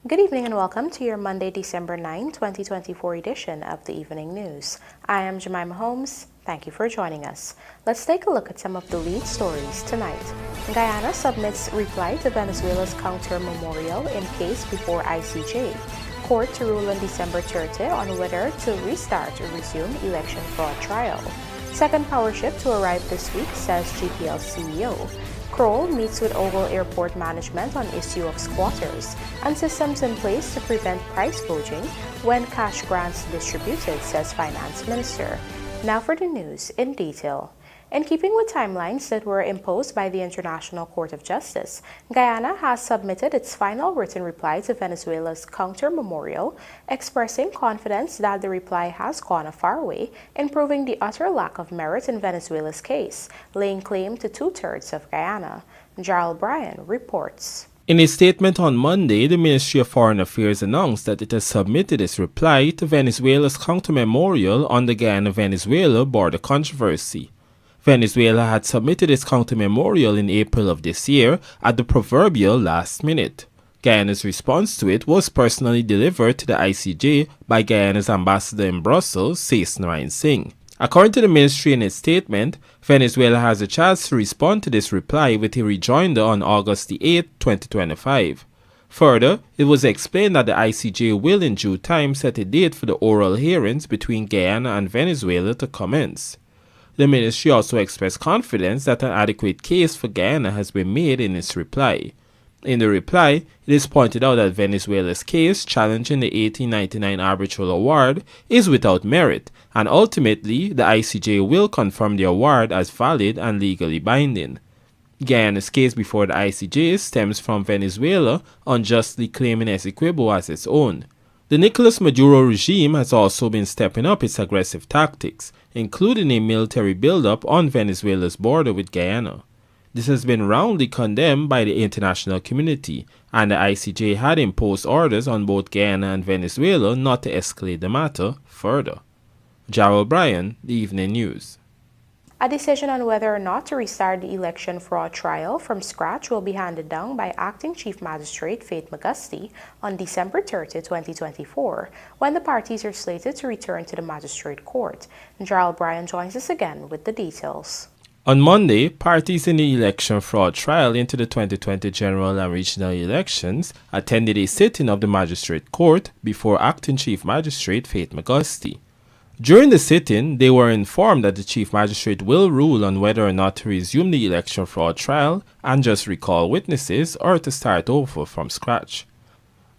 Good evening and welcome to your Monday, December 9, 2024 edition of the Evening News. I am Jemima Holmes. Thank you for joining us. Let's take a look at some of the lead stories tonight. Guyana submits reply to Venezuela's counter memorial in case before ICJ. Court to rule on December 30 on whether to restart or resume election fraud trial. Second power ship to arrive this week, says GPL CEO. CROAL meets with OGLE Airport management on issue of squatters and systems in place to prevent price gouging when cash grants distributed, says Finance Minister. Now for the news in detail. In keeping with timelines that were imposed by the International Court of Justice, Guyana has submitted its final written reply to Venezuela's counter memorial, expressing confidence that the reply has gone a far way in proving the utter lack of merit in Venezuela's case, laying claim to two-thirds of Guyana. Gerald Bryan reports. In a statement on Monday, the Ministry of Foreign Affairs announced that it has submitted its reply to Venezuela's counter-memorial on the Guyana-Venezuela border controversy. Venezuela had submitted its counter-memorial in April of this year at the proverbial last minute. Guyana's response to it was personally delivered to the ICJ by Guyana's ambassador in Brussels, says Narayan Singh. According to the ministry in its statement, Venezuela has a chance to respond to this reply with a rejoinder on August 8, 2025. Further, it was explained that the ICJ will in due time set a date for the oral hearings between Guyana and Venezuela to commence. The ministry also expressed confidence that an adequate case for Guyana has been made in its reply. In the reply, it is pointed out that Venezuela's case challenging the 1899 arbitral award is without merit, and ultimately the ICJ will confirm the award as valid and legally binding. Guyana's case before the ICJ stems from Venezuela unjustly claiming Essequibo as its own. The Nicolas Maduro regime has also been stepping up its aggressive tactics, including a military buildup on Venezuela's border with Guyana. This has been roundly condemned by the international community, and the ICJ had imposed orders on both Guyana and Venezuela not to escalate the matter further. Gerald Bryan, The Evening News. A decision on whether or not to restart the election fraud trial from scratch will be handed down by Acting Chief Magistrate Faith McGusty on December 30, 2024, when the parties are slated to return to the Magistrate Court. Gerald Bryan joins us again with the details. On Monday, parties in the election fraud trial into the 2020 general and regional elections attended a sitting of the Magistrate Court before Acting Chief Magistrate Faith McGusty. During the sitting, they were informed that the Chief Magistrate will rule on whether or not to resume the election fraud trial and just recall witnesses or to start over from scratch.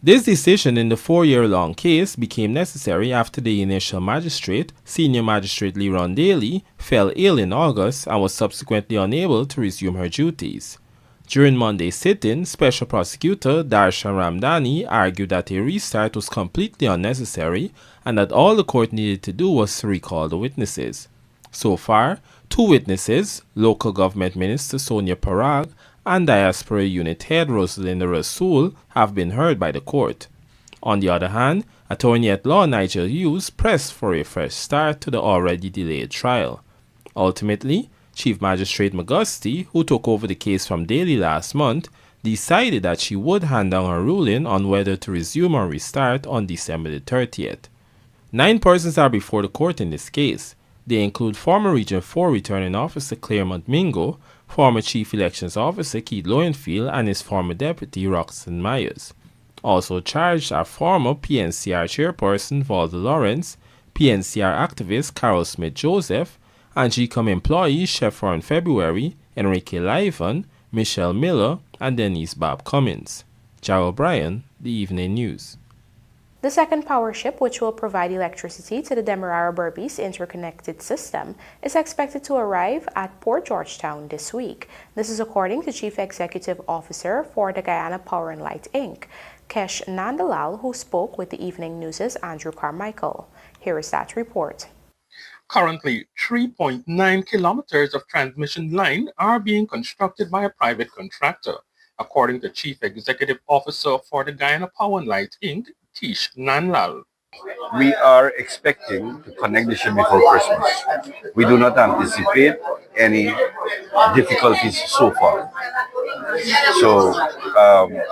This decision in the 4-year-long case became necessary after the initial magistrate, Senior Magistrate Leron Daly, fell ill in August and was subsequently unable to resume her duties. During Monday's sitting, Special Prosecutor Darshan Ramdani argued that a restart was completely unnecessary and that all the court needed to do was to recall the witnesses. So far, 2 witnesses, Local Government Minister Sonia Parag and Diaspora Unit Head Rosalinda Rasool, have been heard by the court. On the other hand, Attorney at Law Nigel Hughes pressed for a fresh start to the already delayed trial. Ultimately, Chief Magistrate McGusty, who took over the case from Daly last month, decided that she would hand down her ruling on whether to resume or restart on December the 30th. 9 persons are before the court in this case. They include former Region 4 Returning Officer Claremont Mingo, former Chief Elections Officer Keith Lowenfield, and his former deputy Roxanne Myers. Also charged are former PNCR Chairperson Valda Lawrence, PNCR activist Carol Smith-Joseph, and GCOM employees Chevron February, Enrique Livan, Michelle Miller, and Denise Bob Cummins. Gerald Bryan, The Evening News. The second power ship, which will provide electricity to the Demerara-Berbice interconnected system, is expected to arrive at Port Georgetown this week. This is according to Chief Executive Officer for the Guyana Power and Light, Inc., Kesh Nandalal, who spoke with the Evening News' Andrew Carmichael. Here is that report. Currently, 3.9 kilometers of transmission line are being constructed by a private contractor, according to Chief Executive Officer for the Guyana Power and Light, Inc., Kesh Nandalal. We are expecting to connect the ship before Christmas. We do not anticipate any difficulties so far. So,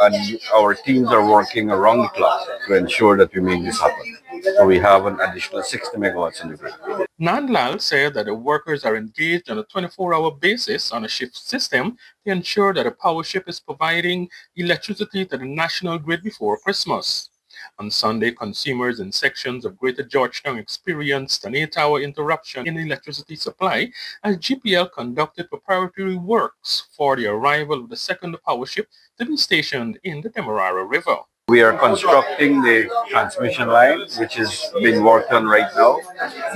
and our teams are working around the clock to ensure that we make this happen. So we have an additional 60 megawatts in the grid. Nandlal said that the workers are engaged on a 24-hour basis on a shift system to ensure that the power ship is providing electricity to the national grid before Christmas. On Sunday, consumers in sections of Greater Georgetown experienced an 8-hour interruption in electricity supply as GPL conducted preparatory works for the arrival of the second power ship to be stationed in the Demerara River. We are constructing the transmission line, which is being worked on right now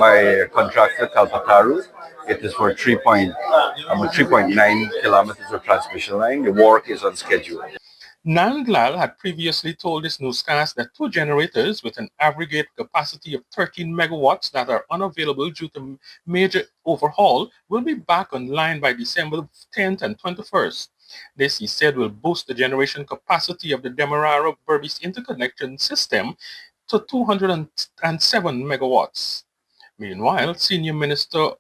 by contractor Kalpataru. It is for 3.9 kilometers of transmission line. The work is on schedule. Nandlal had previously told this newscast that two generators with an aggregate capacity of 13 megawatts that are unavailable due to major overhaul will be back online by December 10th and 21st. This, he said, will boost the generation capacity of the Demerara-Berbice interconnection system to 207 megawatts. Meanwhile, Senior Minister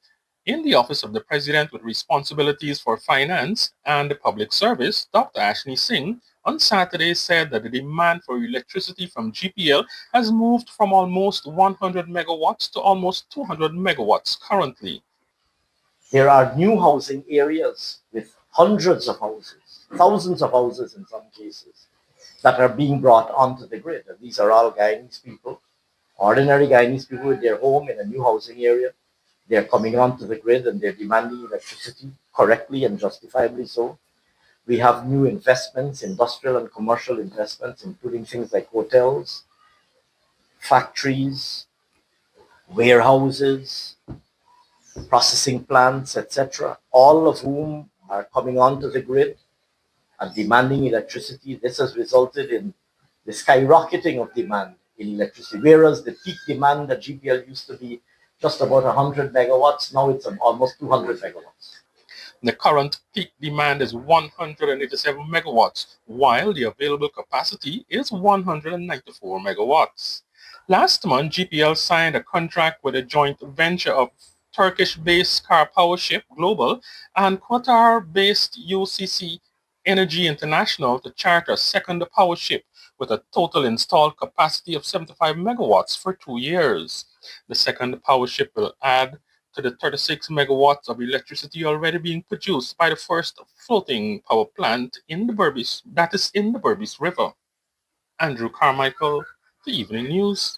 in the Office of the President with responsibilities for finance and the public service, Dr. Ashni Singh, on Saturday said that the demand for electricity from GPL has moved from almost 100 megawatts to almost 200 megawatts currently. There are new housing areas with hundreds of houses, thousands of houses in some cases, that are being brought onto the grid. And these are all Guyanese people, ordinary Guyanese people with their home in a new housing area. They're coming onto the grid and they're demanding electricity correctly and justifiably so. We have new investments, industrial and commercial investments, including things like hotels, factories, warehouses, processing plants, etc., all of whom are coming onto the grid and demanding electricity. This has resulted in the skyrocketing of demand in electricity, whereas the peak demand at GPL used to be just about 100 megawatts, now it's almost 200 megawatts. The current peak demand is 187 megawatts, while the available capacity is 194 megawatts. Last month, GPL signed a contract with a joint venture of Turkish-based car power ship Global and Qatar-based UCC Energy International to charter a second power ship with a total installed capacity of 75 megawatts for 2 years. The second power ship will add to the 36 megawatts of electricity already being produced by the first floating power plant in the Berbice, that is in the Berbice River. Andrew Carmichael, The Evening News.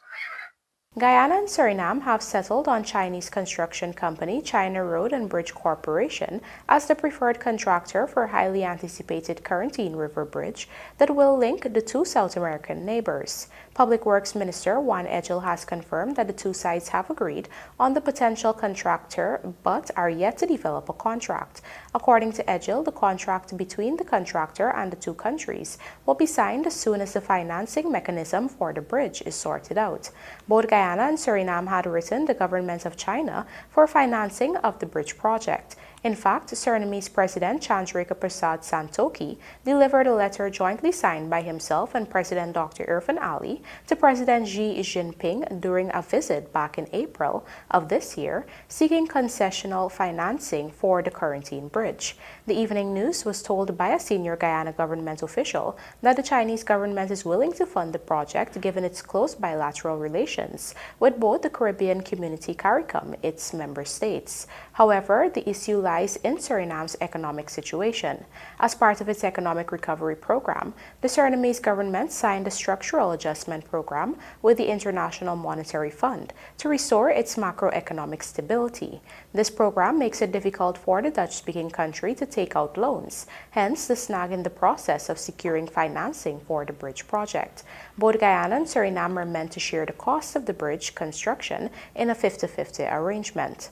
Guyana and Suriname have settled on Chinese construction company China Road and Bridge Corporation as the preferred contractor for highly anticipated Quarantine River Bridge that will link the two South American neighbors. Public Works Minister Juan Edgel has confirmed that the two sides have agreed on the potential contractor but are yet to develop a contract. According to Edgel, the contract between the contractor and the two countries will be signed as soon as the financing mechanism for the bridge is sorted out. Both Guyana and Suriname had written the government of China for financing of the bridge project. In fact, Surinamese President Chandrika Prasad Santokhi delivered a letter jointly signed by himself and President Dr. Irfan Ali to President Xi Jinping during a visit back in April of this year, seeking concessional financing for the Quarantine Bridge. The Evening News was told by a senior Guyana government official that the Chinese government is willing to fund the project given its close bilateral relations with both the Caribbean Community CARICOM, its member states. However, the issue lies in Suriname's economic situation. As part of its economic recovery program, the Surinamese government signed a structural adjustment program with the International Monetary Fund to restore its macroeconomic stability. This program makes it difficult for the Dutch-speaking country to take out loans, hence the snag in the process of securing financing for the bridge project. Both Guyana and Suriname are meant to share the cost of the bridge construction in a 50-50 arrangement.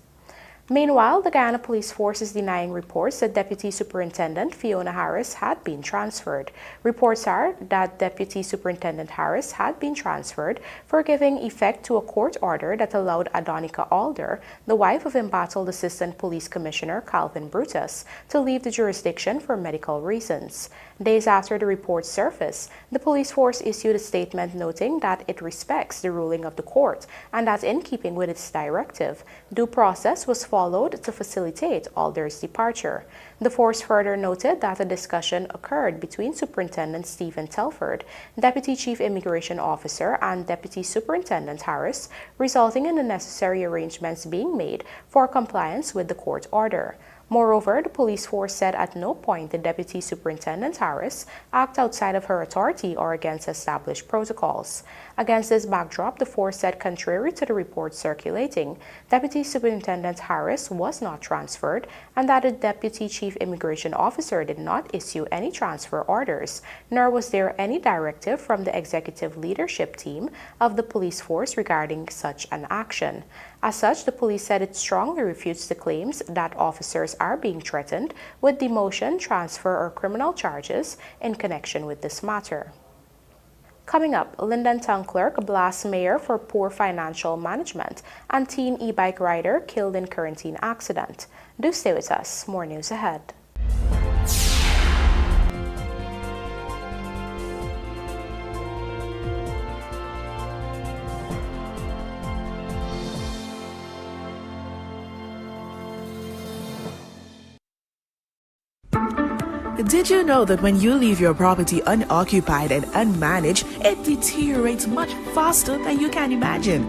Meanwhile, the Guyana Police Force is denying reports that Deputy Superintendent Fiona Harris had been transferred. Reports are that Deputy Superintendent Harris had been transferred for giving effect to a court order that allowed Adonica Alder, the wife of embattled Assistant Police Commissioner Calvin Brutus, to leave the jurisdiction for medical reasons. Days after the report surfaced, the police force issued a statement noting that it respects the ruling of the court and that in keeping with its directive, due process was followed to facilitate Alder's departure. The force further noted that a discussion occurred between Superintendent Stephen Telford, Deputy Chief Immigration Officer, and Deputy Superintendent Harris, resulting in the necessary arrangements being made for compliance with the court order. Moreover, the police force said at no point did Deputy Superintendent Harris act outside of her authority or against established protocols. Against this backdrop, the force said contrary to the report circulating, Deputy Superintendent Harris was not transferred and that the Deputy Chief Immigration Officer did not issue any transfer orders, nor was there any directive from the executive leadership team of the police force regarding such an action. As such, the police said it strongly refutes the claims that officers are being threatened with demotion, transfer, or criminal charges in connection with this matter. Coming up, Linden town clerk blasts mayor for poor financial management and teen e-bike rider killed in quarantine accident. Do stay with us. More news ahead. Did you know that when you leave your property unoccupied and unmanaged, it deteriorates much faster than you can imagine?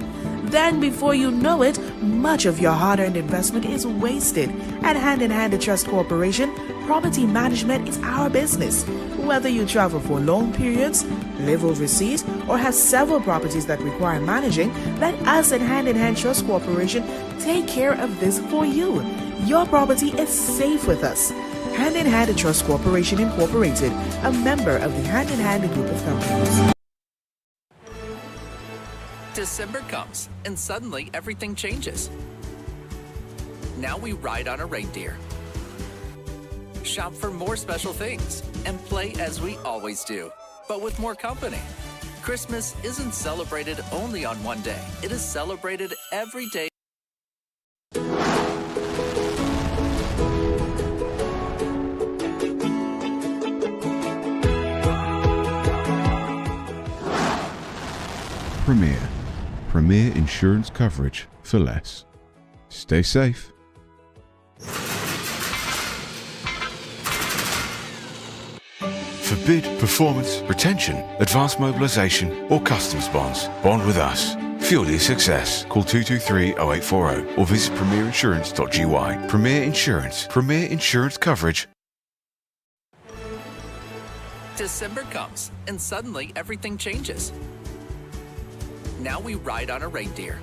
Then before you know it, much of your hard-earned investment is wasted. At Hand in Hand Trust Corporation, property management is our business. Whether you travel for long periods, live overseas, or have several properties that require managing, let us at Hand in Hand Trust Corporation take care of this for you. Your property is safe with us. Hand in Hand Trust Corporation Incorporated, a member of the Hand in Hand Group of Companies. December comes, and suddenly everything changes. Now we ride on a reindeer, shop for more special things, and play as we always do, but with more company. Christmas isn't celebrated only on one day. It is celebrated every day. Premier insurance coverage for less. Stay safe. For bid, performance, retention, advanced mobilisation or customs bonds, bond with us. Fuel your success. Call 223-0840 or visit premierinsurance.gy. Premier insurance coverage. December comes, and suddenly everything changes. Now we ride on a reindeer,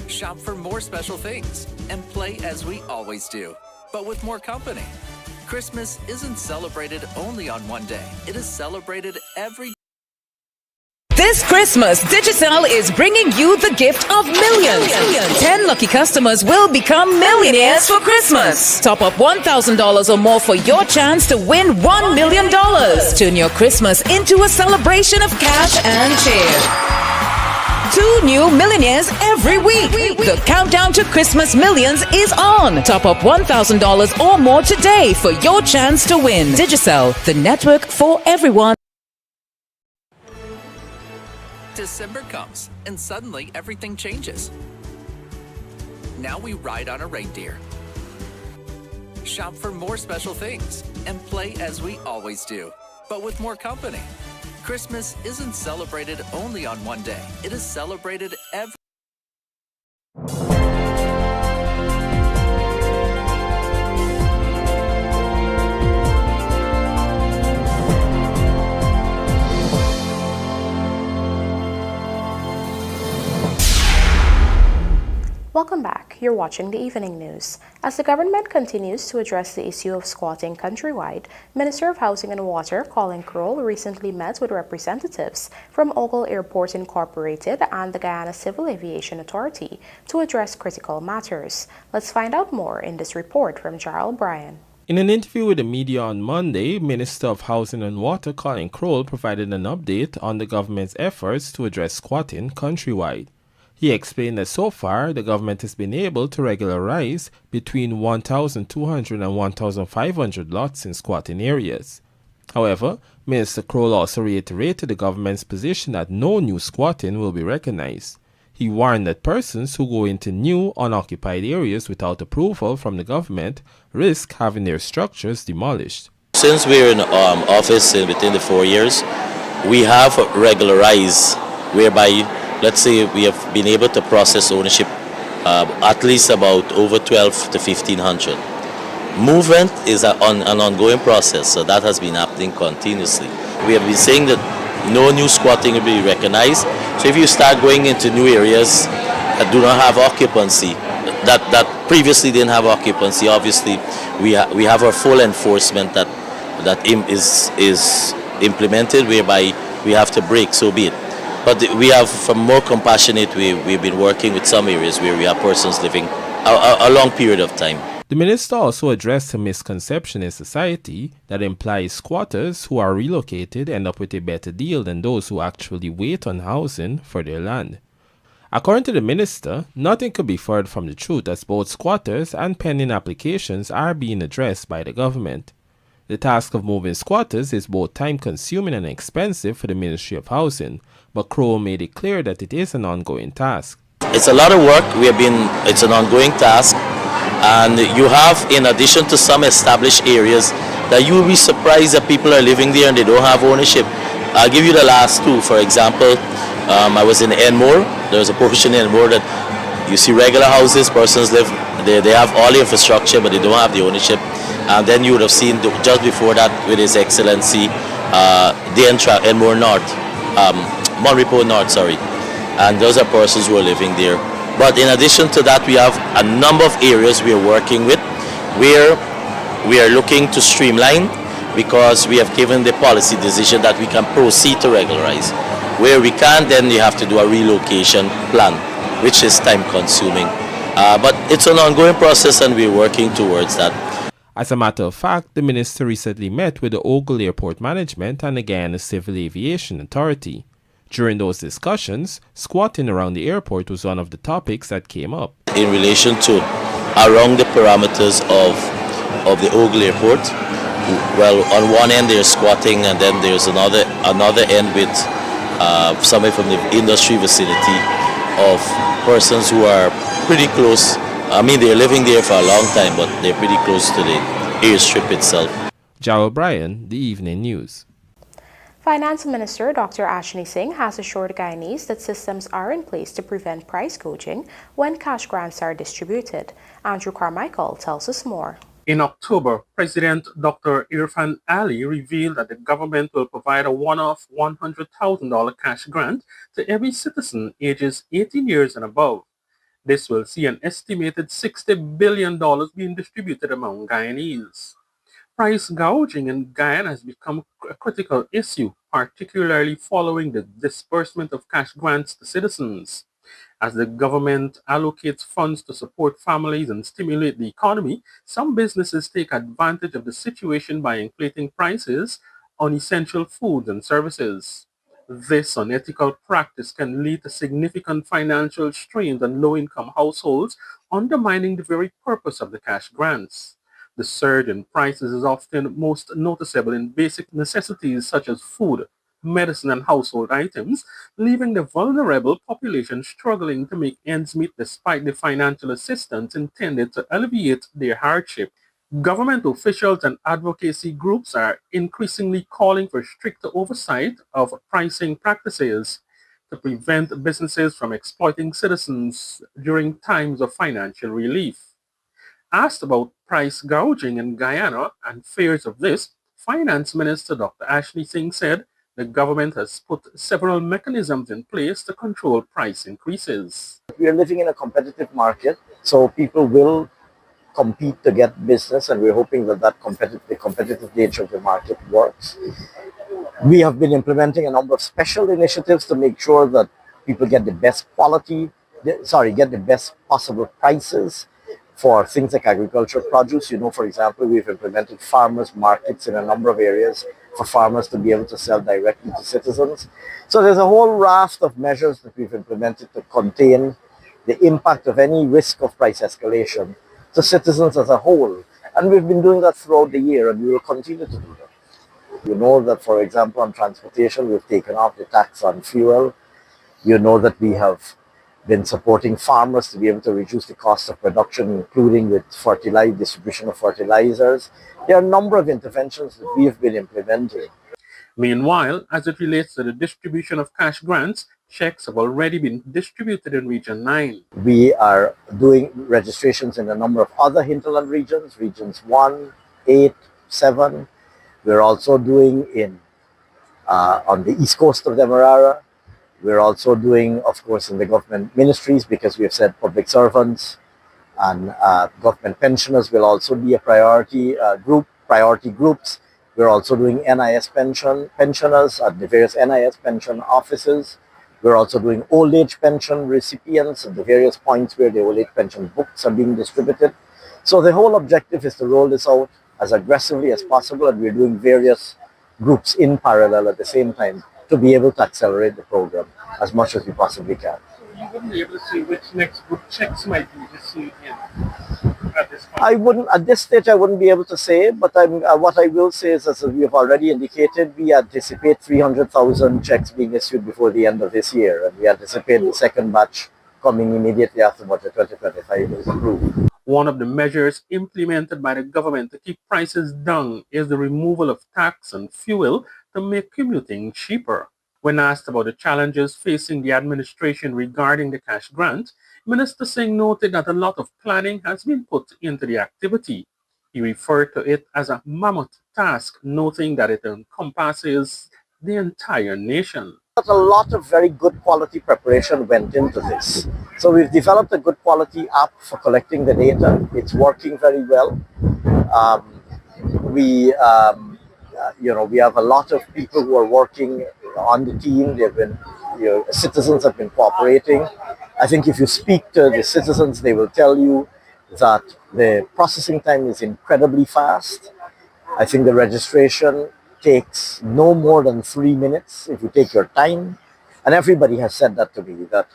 shop for more special things, and play as we always do, but with more company. Christmas isn't celebrated only on one day. It is celebrated every day. This Christmas, Digicel is bringing you the gift of millions. 10 lucky customers will become millionaires for Christmas. Top up $1,000 or more for your chance to win $1 million. Turn your Christmas into a celebration of cash and cheer. 2 new millionaires every week. The countdown to Christmas millions is on. Top up $1,000 or more today for your chance to win. Digicel, the network for everyone. December comes, and suddenly everything changes. Now we ride on a reindeer, shop for more special things, and play as we always do, but with more company. Christmas isn't celebrated only on one day. It is celebrated every. Welcome back. You're watching the Evening News. As the government continues to address the issue of squatting countrywide, Minister of Housing and Water Colin CROAL recently met with representatives from OGLE Airport Incorporated and the Guyana Civil Aviation Authority to address critical matters. Let's find out more in this report from Jarl Bryan. In an interview with the media on Monday, Minister of Housing and Water Colin CROAL provided an update on the government's efforts to address squatting countrywide. He explained that so far, the government has been able to regularize between 1,200 and 1,500 lots in squatting areas. However, Minister CROAL also reiterated the government's position that no new squatting will be recognized. He warned that persons who go into new unoccupied areas without approval from the government risk having their structures demolished. Since we're in office within the 4 years, we have regularized whereby, let's say, we have been able to process ownership at least about over 12 to 1,500. Movement is an ongoing process, so that has been happening continuously. We have been saying that no new squatting will be recognized. So if you start going into new areas that do not have occupancy, that previously didn't have occupancy, obviously we have our full enforcement that is implemented, whereby we have to break, so be it. But we have, from more compassionate way, we've been working with some areas where we have persons living a long period of time. The minister also addressed a misconception in society that implies squatters who are relocated end up with a better deal than those who actually wait on housing for their land. According to the minister, nothing could be further from the truth, as both squatters and pending applications are being addressed by the government. The task of moving squatters is both time-consuming and expensive for the Ministry of Housing, but CROAL made it clear that it is an ongoing task. It's a lot of work. It's an ongoing task. And you have, in addition to some established areas, that you will be surprised that people are living there and they don't have ownership. I'll give you the last two. For example, I was in Enmore. There's a portion in Enmore that you see regular houses, persons live, they have all the infrastructure, but they don't have the ownership. And then you would have seen, just before that, with His Excellency, the Enmore North, Monrepo North, sorry. And those are persons who are living there. But in addition to that, we have a number of areas we are working with where we are looking to streamline, because we have given the policy decision that we can proceed to regularize. Where we can, then you have to do a relocation plan, which is time consuming. But it's an ongoing process and we're working towards that. As a matter of fact, the minister recently met with the OGLE Airport Management and the Guyana Civil Aviation Authority. During those discussions, squatting around the airport was one of the topics that came up. In relation to around the parameters of the OGLE Airport, well, on one end there's squatting, and then there's another end with somebody from the industry vicinity of persons who are pretty close. I mean, they're living there for a long time, but they're pretty close to the airstrip itself. Joe O'Brien, The Evening News. Finance Minister Dr. Ashni Singh has assured Guyanese that systems are in place to prevent price gouging when cash grants are distributed. Andrew Carmichael tells us more. In October, President Dr. Irfan Ali revealed that the government will provide a one-off $100,000 cash grant to every citizen ages 18 years and above. This will see an estimated $60 billion being distributed among Guyanese. Price gouging in Guyana has become a critical issue, particularly following the disbursement of cash grants to citizens. As the government allocates funds to support families and stimulate the economy, some businesses take advantage of the situation by inflating prices on essential foods and services. This unethical practice can lead to significant financial strains on low-income households, undermining the very purpose of the cash grants. The surge in prices is often most noticeable in basic necessities such as food, medicine, and household items, leaving the vulnerable population struggling to make ends meet despite the financial assistance intended to alleviate their hardship. Government officials and advocacy groups are increasingly calling for stricter oversight of pricing practices to prevent businesses from exploiting citizens during times of financial relief. Asked about price gouging in Guyana and fears of this, Finance Minister Dr. Ashni Singh said the government has put several mechanisms in place to control price increases. We are living in a competitive market, so people will compete to get business, and we're hoping that the competitive nature of the market works. We have been implementing a number of special initiatives to make sure that people get the best get the best possible prices for things like agricultural produce. You know, for example, we've implemented farmers markets in a number of areas for farmers to be able to sell directly to citizens. So there's a whole raft of measures that we've implemented to contain the impact of any risk of price escalation to citizens as a whole. And we've been doing that throughout the year, and we will continue to do that. You know that, for example, on transportation, we've taken off the tax on fuel. You know that we have been supporting farmers to be able to reduce the cost of production, including with distribution of fertilizers. There are a number of interventions that we have been implementing. Meanwhile, as it relates to the distribution of cash grants, checks have already been distributed in Region 9. We are doing registrations in a number of other hinterland regions, regions 1, 8, 7. We're also doing on the east coast of Demerara. We're also doing, of course, in the government ministries, because we have said public servants and government pensioners will also be a priority groups. We're also doing NIS pensioners at the various NIS pension offices. We're also doing old age pension recipients at the various points where the old age pension books are being distributed. So the whole objective is to roll this out as aggressively as possible, and we're doing various groups in parallel at the same time to be able to accelerate the program as much as we possibly can. You wouldn't be able to see which next group checks might be received at this point? I wouldn't, at this stage, I wouldn't be able to say, but what I will say is, as we have already indicated, we anticipate 300,000 checks being issued before the end of this year, and we anticipate the second batch coming immediately after Budget 2025 is approved. One of the measures implemented by the government to keep prices down is the removal of tax on fuel to make commuting cheaper. When asked about the challenges facing the administration regarding the cash grant, Minister Singh noted that a lot of planning has been put into the activity. He referred to it as a mammoth task, noting that it encompasses the entire nation. A lot of very good quality preparation went into this. So we've developed a good quality app for collecting the data. It's working very well. We have a lot of people who are working on the team. They've been, citizens have been cooperating. I think if you speak to the citizens, they will tell you that the processing time is incredibly fast. I think the registration takes no more than 3 minutes if you take your time. And everybody has said that to me, that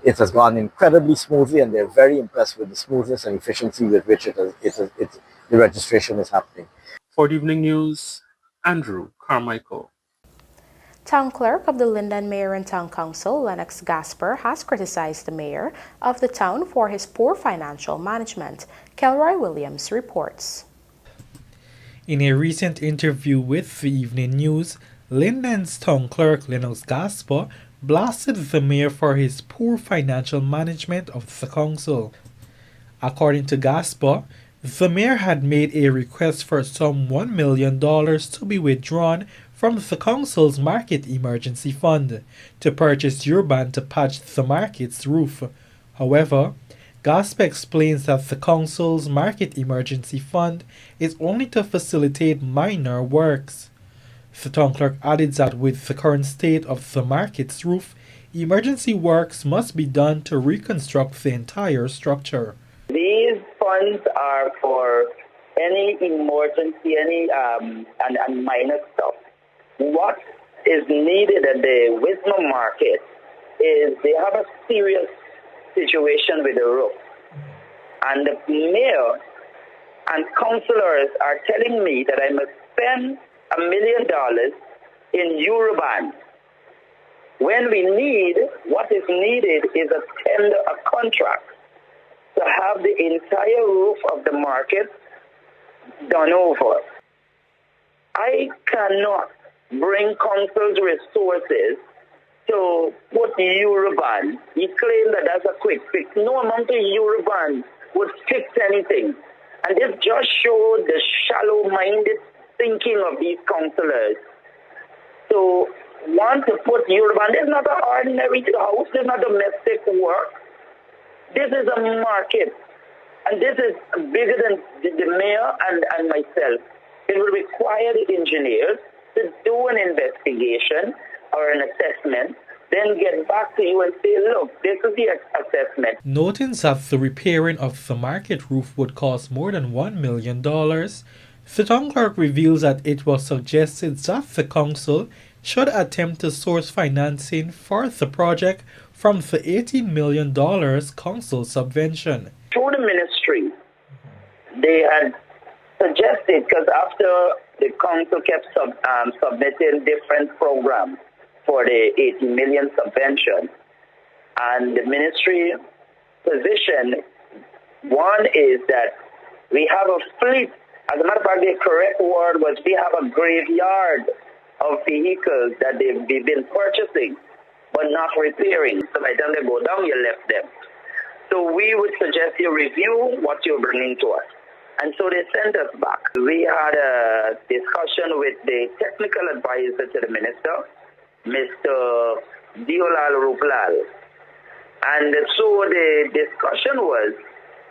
it has gone incredibly smoothly, and they're very impressed with the smoothness and efficiency with which the registration is happening. For the Evening News, Andrew Carmichael. Town Clerk of the Linden Mayor and Town Council, Lennox Gasper, has criticized the mayor of the town for his poor financial management. Kelroy Williams reports. In a recent interview with the Evening News, Linden's Town Clerk Lennox Gasper blasted the mayor for his poor financial management of the council. According to Gasper, the mayor had made a request for some $1 million to be withdrawn from the council's market emergency fund to purchase urban to patch the market's roof. However, Gasper explains that the council's market emergency fund is only to facilitate minor works. The town clerk added that with the current state of the market's roof, emergency works must be done to reconstruct the entire structure. These funds are for any emergency, and minor stuff. What is needed at the Wisdom Market is they have a serious situation with the roof. And the mayor and councillors are telling me that I must spend $1 million in Euroban. When what is needed is a contract to have the entire roof of the market done over. I cannot bring council's resources to put Euroban. He claimed that that's a quick fix. No amount of Euroban would fix anything. And this just showed the shallow-minded thinking of these councillors. So, want to put Euroban, this is not an ordinary house, this is not domestic work. This is a market. And this is bigger than the mayor and myself. It will require the engineers to do an investigation or an assessment, then get back to you and say, look, this is the assessment. Noting that the repairing of the market roof would cost more than $1 million, the town clerk reveals that it was suggested that the council should attempt to source financing for the project from the $18 million council subvention. Through the ministry, they had suggested, because after the council kept submitting different programs for the 80 million subvention. And the ministry position, one is that we have a fleet. As a matter of fact, the correct word was we have a graveyard of vehicles that they've been purchasing but not repairing. So by the time they go down, you left them. So we would suggest you review what you're bringing to us. And so they sent us back. We had a discussion with the technical advisor to the minister, Mr. Diolal Ruplal. And so the discussion was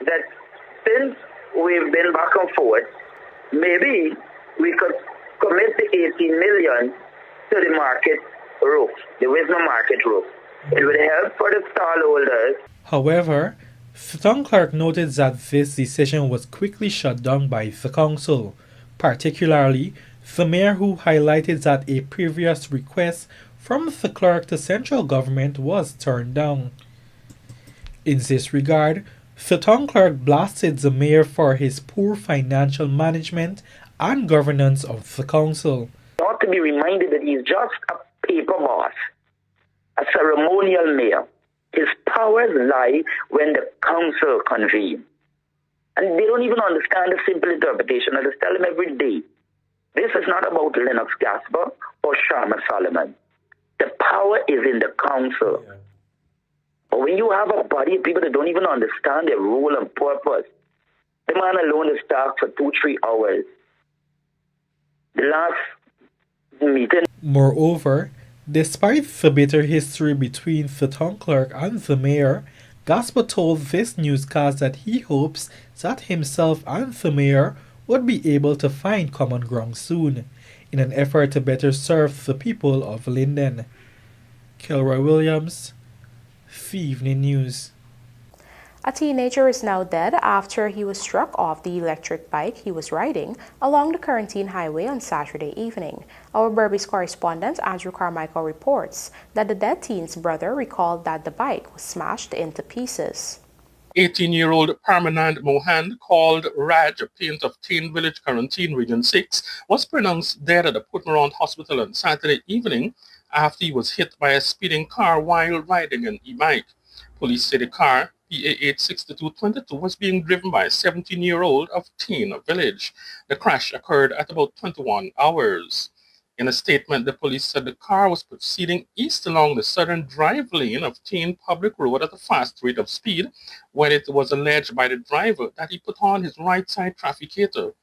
that since we've been back and forth, maybe we could commit the 18 million to the market roof, the Wisdom market roof. It would help for the stallholders. However, the town clerk noted that this decision was quickly shut down by the council, particularly the mayor, who highlighted that a previous request from the clerk to central government was turned down. In this regard, the town clerk blasted the mayor for his poor financial management and governance of the council. Not to be reminded that he's just a paper boss, a ceremonial mayor. His powers lie when the council convene. And they don't even understand the simple interpretation. I just tell them every day, this is not about Lennox Gasper or Sharma Solomon. The power is in the council. Yeah. But when you have a body of people that don't even understand their role and purpose, the man alone is talk for 2-3 hours. The last meeting. Moreover, despite the bitter history between the town clerk and the mayor, Gasper told this newscast that he hopes that himself and the mayor would be able to find common ground soon, in an effort to better serve the people of Linden. Kilroy Williams, The Evening News. A teenager is now dead after he was struck off the electric bike he was riding along the Quarantine Highway on Saturday evening. Our Berbice correspondent Andrew Carmichael reports that the dead teen's brother recalled that the bike was smashed into pieces. 18-year-old Parmanand Mohan, called Raj, a paint of Tain Village, Quarantine, Region 6, was pronounced dead at the Putmarant Hospital on Saturday evening after he was hit by a speeding car while riding an e-bike. Police say the car, PA86222, was being driven by a 17-year-old of Tain Village. The crash occurred at about 21 hours. In a statement, the police said the car was proceeding east along the southern drive lane of Tain Public Road at a fast rate of speed when it was alleged by the driver that he put on his right side trafficator.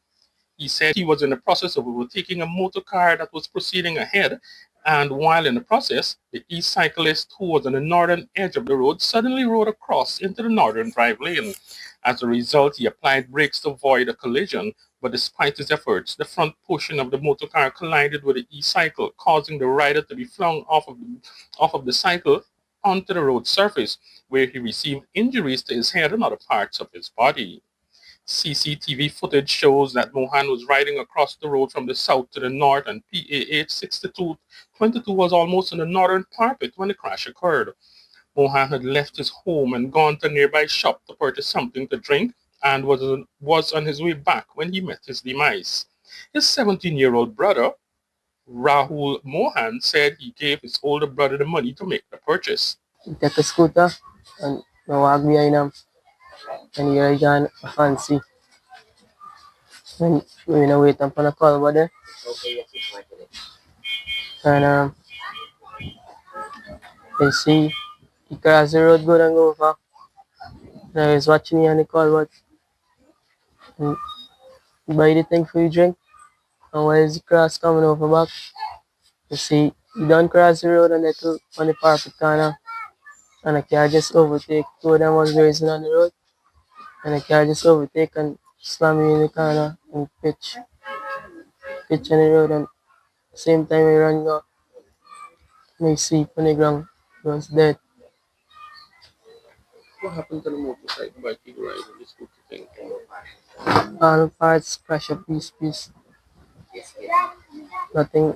He said he was in the process of overtaking a motor car that was proceeding ahead, and while in the process, the e-cyclist who was on the northern edge of the road suddenly rode across into the northern drive lane. As a result, he applied brakes to avoid a collision, but despite his efforts, the front portion of the motor car collided with the e-cycle, causing the rider to be flung off of the cycle onto the road surface, where he received injuries to his head and other parts of his body. CCTV footage shows that Mohan was riding across the road from the south to the north, and PA86222 was almost in the northern parapet when the crash occurred. Mohan had left his home and gone to a nearby shop to purchase something to drink and was on his way back when he met his demise. His 17-year-old brother, Rahul Mohan, said he gave his older brother the money to make the purchase. He took a scooter and I walked behind him. And here I got a fancy. When I wait up on a call over there. And I see he crossed the road good and go far. And I was watching him on the call, but buy the thing for you drink. And while the cross coming over back, you see he done cross the road and they took on the parapet corner. And I can't just overtake. Two of them was racing on the road. And I can't just overtake and slam me in the corner and pitch on the road. And same time I run up, and I sleep on the ground. He was dead. What happened to the motorcycle bike you ride on the scooter thing? All parts crash up piece. Nothing,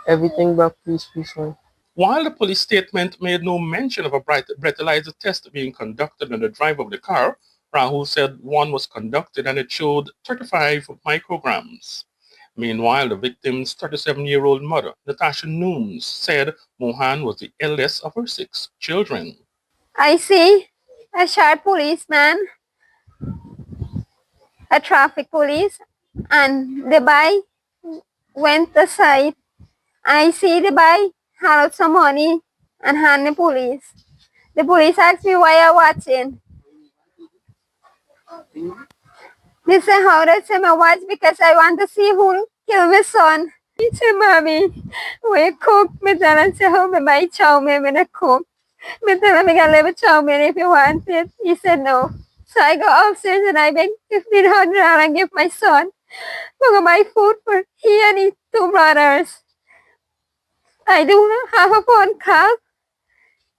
everything back piece one. While the police statement made no mention of a breathalyzer test being conducted on the driver of the car, Rahul said one was conducted and it showed 35 micrograms. Meanwhile, the victim's 37-year-old mother, Natasha Nooms, said Mohan was the eldest of her 6 children. I see a sharp policeman, a traffic police, and the boy went aside. I see the boy hand out some money and hand the police. The police asked me why I'm watching. They said, how did I watch? Because I want to see who killed my son. He said, Mommy, we cook. Me tell him, say, how me buy chow mein when I cook. Me tell him, I can live with chow mein if you want it. He said, no. So I go upstairs and I beg $1,500 and give my son. I go buy food for he and his 2 brothers. I do have a phone call.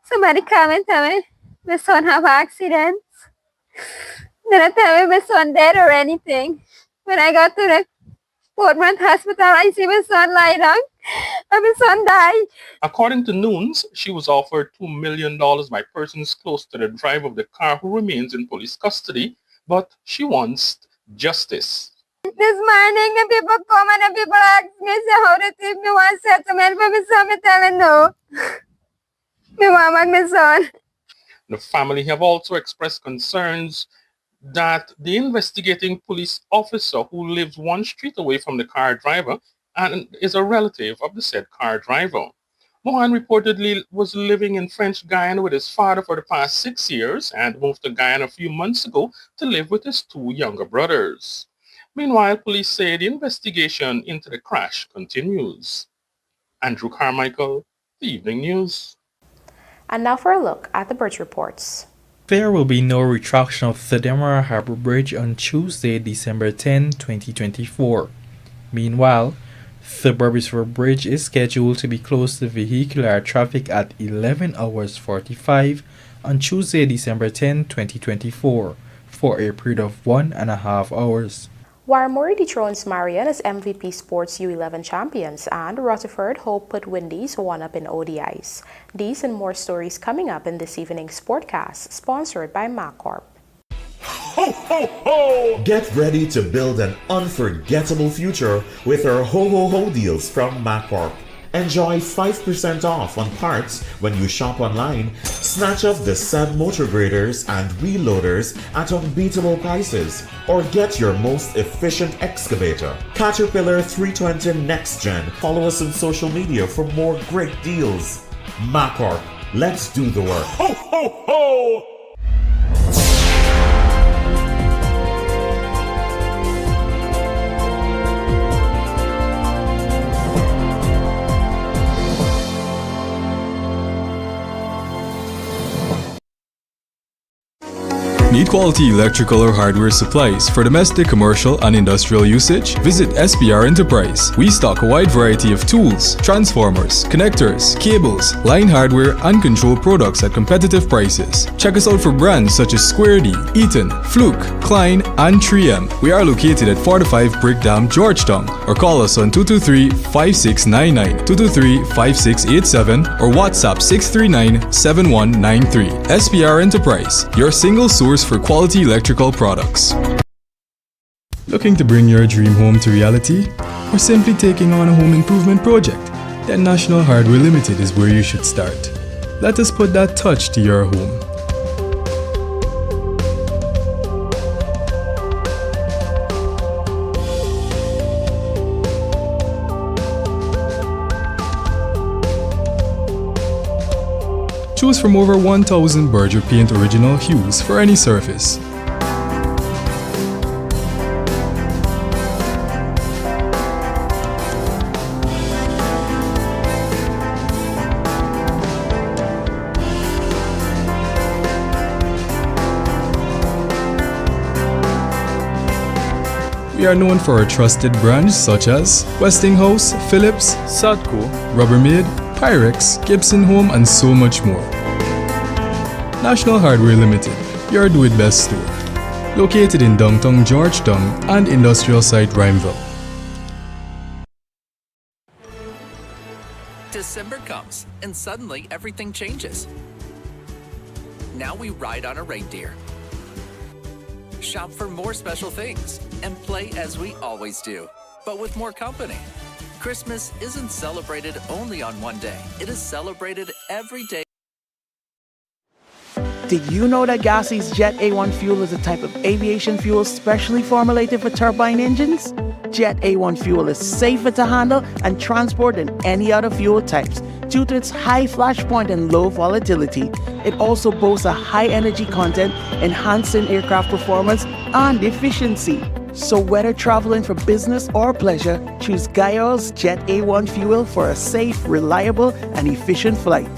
Somebody come and tell me my son have accidents. They don't tell me my son dead or anything. When I got to the Portman hospital, I see my son lie down and my son died. According to Nooms, she was offered $2 million by persons close to the driver of the car who remains in police custody, but she wants justice. This morning, the people come and the people ask me, say, how to take me one settlement for my son. I tell them no. Me want my son. The family have also expressed concerns that the investigating police officer who lives 1 street away from the car driver and is a relative of the said car driver. Mohan reportedly was living in French Guyana with his father for the past 6 years and moved to Guyana a few months ago to live with his 2 younger brothers. Meanwhile, police say the investigation into the crash continues. Andrew Carmichael, The Evening News. And now for a look at the bridge reports. There will be no retraction of the Demerara Harbour Bridge on Tuesday, December 10, 2024. Meanwhile, the Burbis River Bridge is scheduled to be closed to vehicular traffic at 11 hours 45 on Tuesday, December 10, 2024, for a period of 1.5 hours. Warramore dethrones Marion as MVP Sports U11 champions, and Rutherford Hope put Windies 1-up in ODIs. These and more stories coming up in this evening's Sportcast, sponsored by MacCorp. Ho, ho, ho! Get ready to build an unforgettable future with our Ho Ho Ho deals from MacCorp. Enjoy 5% off on parts when you shop online. Snatch up the Sun motor graders and reloaders at unbeatable prices. Or get your most efficient excavator, Caterpillar 320 Next Gen. Follow us on social media for more great deals. MacCorp, let's do the work. Ho, ho, ho! Need quality electrical or hardware supplies for domestic, commercial, and industrial usage? Visit SPR Enterprise. We stock a wide variety of tools, transformers, connectors, cables, line hardware, and control products at competitive prices. Check us out for brands such as Square D, Eaton, Fluke, Klein, and 3M. We are located at 45 Brick Dam, Georgetown, or call us on 223-5699, 223-5687, or WhatsApp 639-7193. SPR Enterprise, your single source for quality electrical products. Looking to bring your dream home to reality? Or simply taking on a home improvement project? Then National Hardware Limited is where you should start. Let us put that touch to your home. Choose from over 1,000 Berger Paint original hues for any surface. We are known for our trusted brands such as Westinghouse, Philips, Sadco, Rubbermaid, Pyrex, Gibson Home, and so much more. National Hardware Limited, your do-it-best store. Located in downtown Georgetown and industrial site Rhymeville. December comes, and suddenly everything changes. Now we ride on a reindeer, shop for more special things, and play as we always do. but with more company. Christmas isn't celebrated only on one day. It is celebrated every day. Did you know that Gassie's Jet A1 fuel is a type of aviation fuel specially formulated for turbine engines? Jet A1 fuel is safer to handle and transport than any other fuel types due to its high flash point and low volatility. It also boasts a high energy content, enhancing aircraft performance and efficiency. So whether traveling for business or pleasure, choose Guyana's Jet A1 fuel for a safe, reliable, and efficient flight.